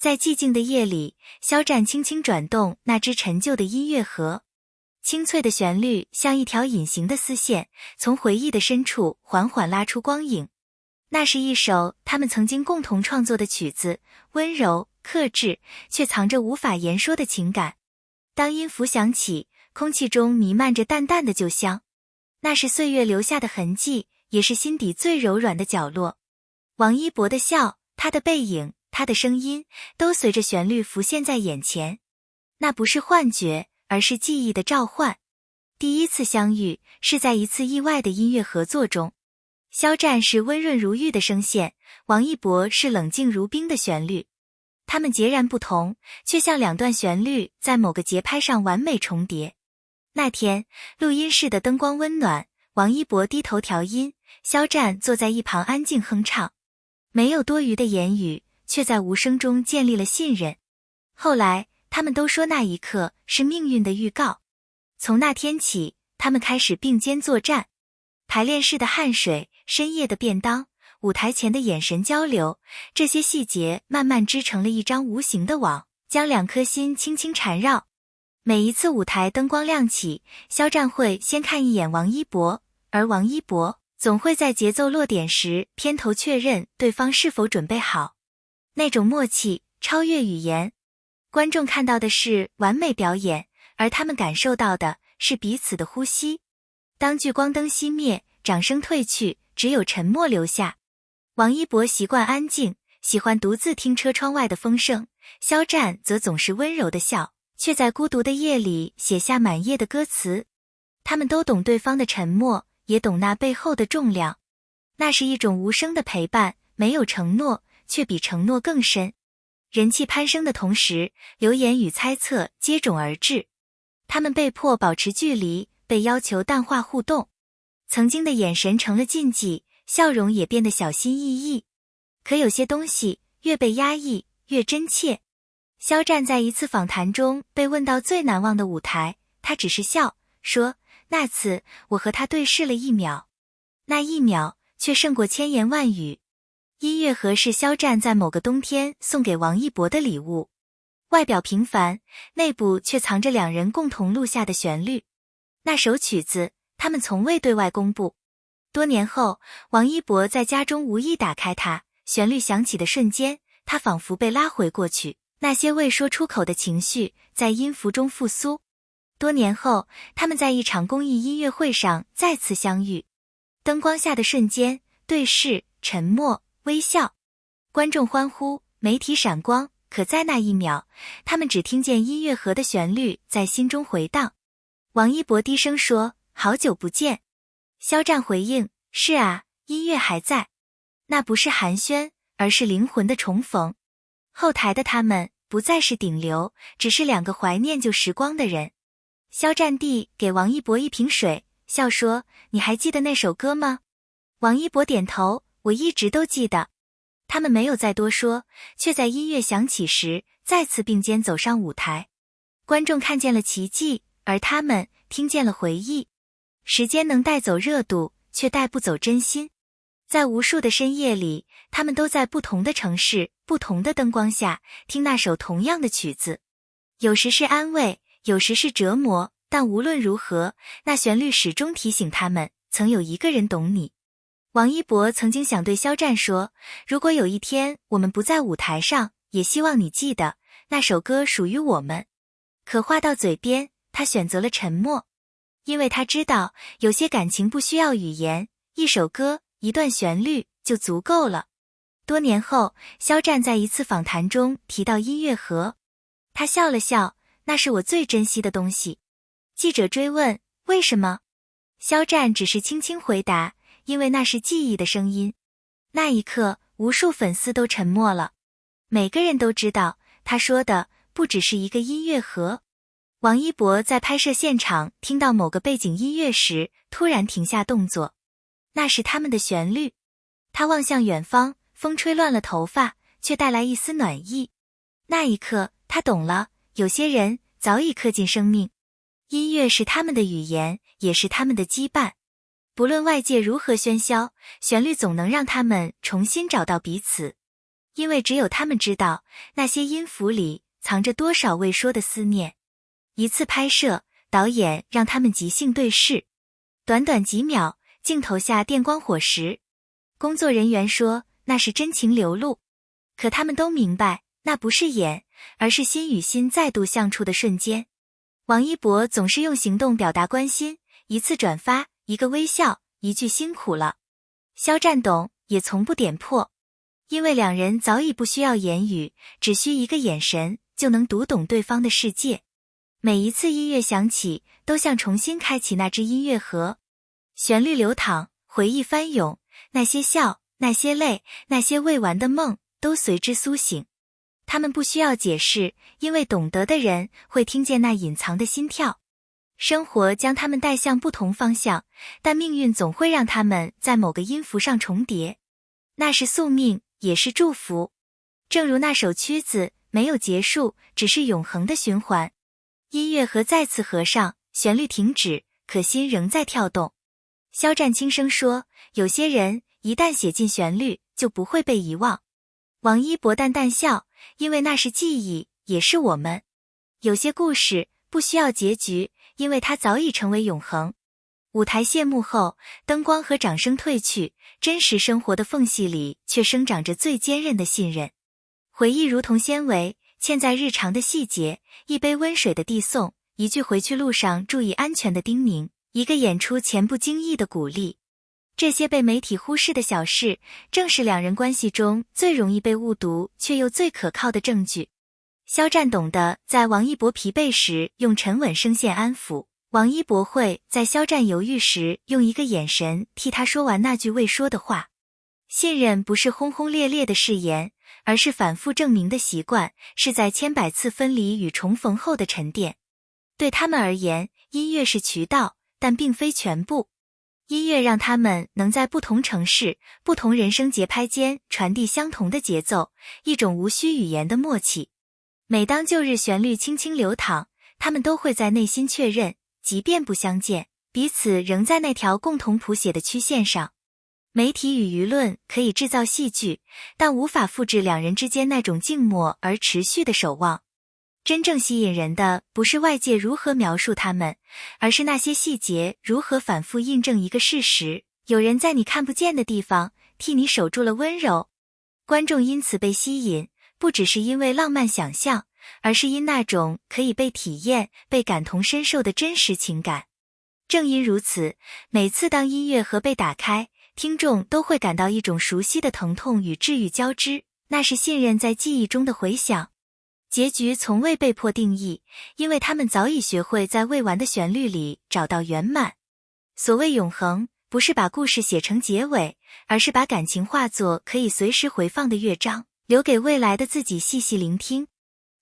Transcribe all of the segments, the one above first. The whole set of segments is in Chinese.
在寂静的夜里，肖战轻轻转动那只陈旧的音乐盒，清脆的旋律像一条隐形的丝线，从回忆的深处缓缓拉出光影。那是一首他们曾经共同创作的曲子，温柔、克制，却藏着无法言说的情感。当音符响起，空气中弥漫着淡淡的酒香，那是岁月留下的痕迹，也是心底最柔软的角落。王一博的笑，他的背影，他的声音，都随着旋律浮现在眼前。那不是幻觉，而是记忆的召唤。第一次相遇，是在一次意外的音乐合作中。肖战是温润如玉的声线，王一博是冷静如冰的旋律。他们截然不同，却像两段旋律在某个节拍上完美重叠。那天，录音室的灯光温暖，王一博低头调音，肖战坐在一旁安静哼唱。没有多余的言语，却在无声中建立了信任。后来，他们都说那一刻是命运的预告。从那天起，他们开始并肩作战。排练室的汗水，深夜的便当，舞台前的眼神交流，这些细节慢慢织成了一张无形的网，将两颗心轻轻缠绕。每一次舞台灯光亮起，肖战会先看一眼王一博，而王一博总会在节奏落点时偏头确认对方是否准备好。那种默契超越语言，观众看到的是完美表演，而他们感受到的是彼此的呼吸。当聚光灯熄灭，掌声退去，只有沉默留下。王一博习惯安静，喜欢独自听车窗外的风声，肖战则总是温柔的笑，却在孤独的夜里写下满页的歌词。他们都懂对方的沉默，也懂那背后的重量。那是一种无声的陪伴，没有承诺，却比承诺更深。人气攀升的同时，流言与猜测接踵而至。他们被迫保持距离，被要求淡化互动。曾经的眼神成了禁忌，笑容也变得小心翼翼。可有些东西越被压抑，越真切。肖战在一次访谈中被问到最难忘的舞台，他只是笑，说那次我和他对视了1秒，那1秒却胜过千言万语。音乐盒是肖战在某个冬天送给王一博的礼物，外表平凡，内部却藏着两人共同录下的旋律。那首曲子，他们从未对外公布。多年后，王一博在家中无意打开它，旋律响起的瞬间，他仿佛被拉回过去，那些未说出口的情绪在音符中复苏。多年后，他们在一场公益音乐会上再次相遇。灯光下的瞬间，对视，沉默，微笑。观众欢呼，媒体闪光，可在那1秒，他们只听见音乐盒的旋律在心中回荡。王一博低声说，好久不见。肖战回应，是啊，音乐还在。那不是寒暄，而是灵魂的重逢。后台的他们不再是顶流，只是两个怀念旧时光的人。肖战递给王一博一瓶水，笑说，你还记得那首歌吗？王一博点头，我一直都记得。他们没有再多说，却在音乐响起时再次并肩走上舞台。观众看见了奇迹，而他们听见了回忆。时间能带走热度，却带不走真心。在无数的深夜里，他们都在不同的城市，不同的灯光下，听那首同样的曲子。有时是安慰，有时是折磨，但无论如何，那旋律始终提醒他们，曾有一个人懂你。王一博曾经想对肖战说，如果有一天我们不在舞台上，也希望你记得，那首歌属于我们。可话到嘴边，他选择了沉默。因为他知道，有些感情不需要语言，一首歌，一段旋律就足够了。多年后，肖战在一次访谈中提到音乐盒，他笑了笑，那是我最珍惜的东西。记者追问，为什么？肖战只是轻轻回答，因为那是记忆的声音。那一刻，无数粉丝都沉默了。每个人都知道，他说的不只是一个音乐盒。王一博在拍摄现场听到某个背景音乐时，突然停下动作。那是他们的旋律。他望向远方，风吹乱了头发，却带来一丝暖意。那一刻，他懂了，有些人早已刻进生命。音乐是他们的语言，也是他们的羁绊。不论外界如何喧嚣，旋律总能让他们重新找到彼此。因为只有他们知道那些音符里藏着多少未说的思念。一次拍摄，导演让他们即兴对视，短短几秒，镜头下电光火石。工作人员说那是真情流露，可他们都明白，那不是演，而是心与心再度相触的瞬间。王一博总是用行动表达关心，一次转发，一个微笑，一句辛苦了。肖战董也从不点破，因为两人早已不需要言语，只需一个眼神就能读懂对方的世界。每一次音乐响起，都像重新开启那只音乐盒，旋律流淌，回忆翻涌，那些笑，那些泪，那些未完的梦，都随之苏醒。他们不需要解释，因为懂得的人会听见那隐藏的心跳。生活将他们带向不同方向，但命运总会让他们在某个音符上重叠。那是宿命，也是祝福。正如那首曲子，没有结束，只是永恒的循环。音乐盒再次合上，旋律停止，可心仍在跳动。肖战轻声说，有些人一旦写进旋律，就不会被遗忘。王一博淡淡笑，因为那是记忆，也是我们。有些故事不需要结局，因为它早已成为永恒。舞台谢幕后，灯光和掌声褪去，真实生活的缝隙里却生长着最坚韧的信任。回忆如同纤维，嵌在日常的细节，一杯温水的递送，一句回去路上注意安全的叮咛，一个演出前不经意的鼓励。这些被媒体忽视的小事，正是两人关系中最容易被误读却又最可靠的证据。肖战懂得在王一博疲惫时用沉稳声线安抚，王一博会在肖战犹豫时用一个眼神替他说完那句未说的话。信任不是轰轰烈烈的誓言，而是反复证明的习惯，是在千百次分离与重逢后的沉淀。对他们而言，音乐是渠道，但并非全部。音乐让他们能在不同城市、不同人生节拍间传递相同的节奏，一种无需语言的默契。每当旧日旋律轻轻流淌，他们都会在内心确认，即便不相见，彼此仍在那条共同谱写的曲线上。媒体与舆论可以制造戏剧，但无法复制两人之间那种静默而持续的守望。真正吸引人的不是外界如何描述他们，而是那些细节如何反复印证一个事实，有人在你看不见的地方替你守住了温柔。观众因此被吸引，不只是因为浪漫想象，而是因那种可以被体验、被感同身受的真实情感。正因如此，每次当音乐盒被打开，听众都会感到一种熟悉的疼痛与治愈交织，那是信任在记忆中的回响。结局从未被迫定义，因为他们早已学会在未完的旋律里找到圆满。所谓永恒，不是把故事写成结尾，而是把感情化作可以随时回放的乐章，留给未来的自己细细聆听。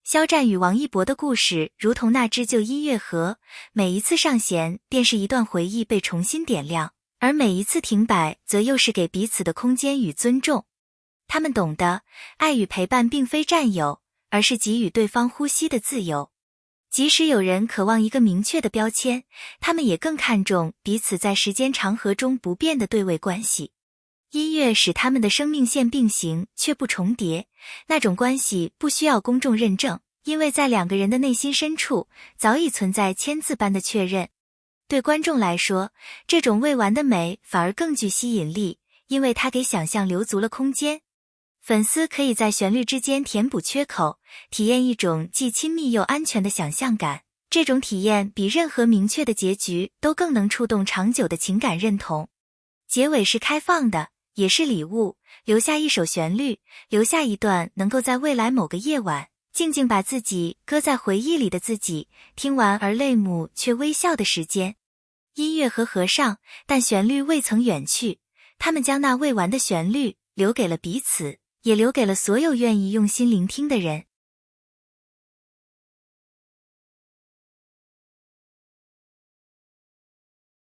肖战与王一博的故事如同那只旧音乐盒，每一次上弦便是一段回忆被重新点亮，而每一次停摆则又是给彼此的空间与尊重。他们懂得，爱与陪伴并非占有，而是给予对方呼吸的自由。即使有人渴望一个明确的标签，他们也更看重彼此在时间长河中不变的对位关系。音乐使他们的生命线并行却不重叠，那种关系不需要公众认证，因为在两个人的内心深处早已存在签字般的确认。对观众来说，这种未完的美反而更具吸引力，因为它给想象留足了空间。粉丝可以在旋律之间填补缺口，体验一种既亲密又安全的想象感。这种体验比任何明确的结局都更能触动长久的情感认同。结尾是开放的，也是礼物，留下一首旋律，留下一段能够在未来某个夜晚，静静把自己搁在回忆里的自己，听完而泪目却微笑的时间。音乐盒合上，但旋律未曾远去，他们将那未完的旋律留给了彼此，也留给了所有愿意用心聆听的人。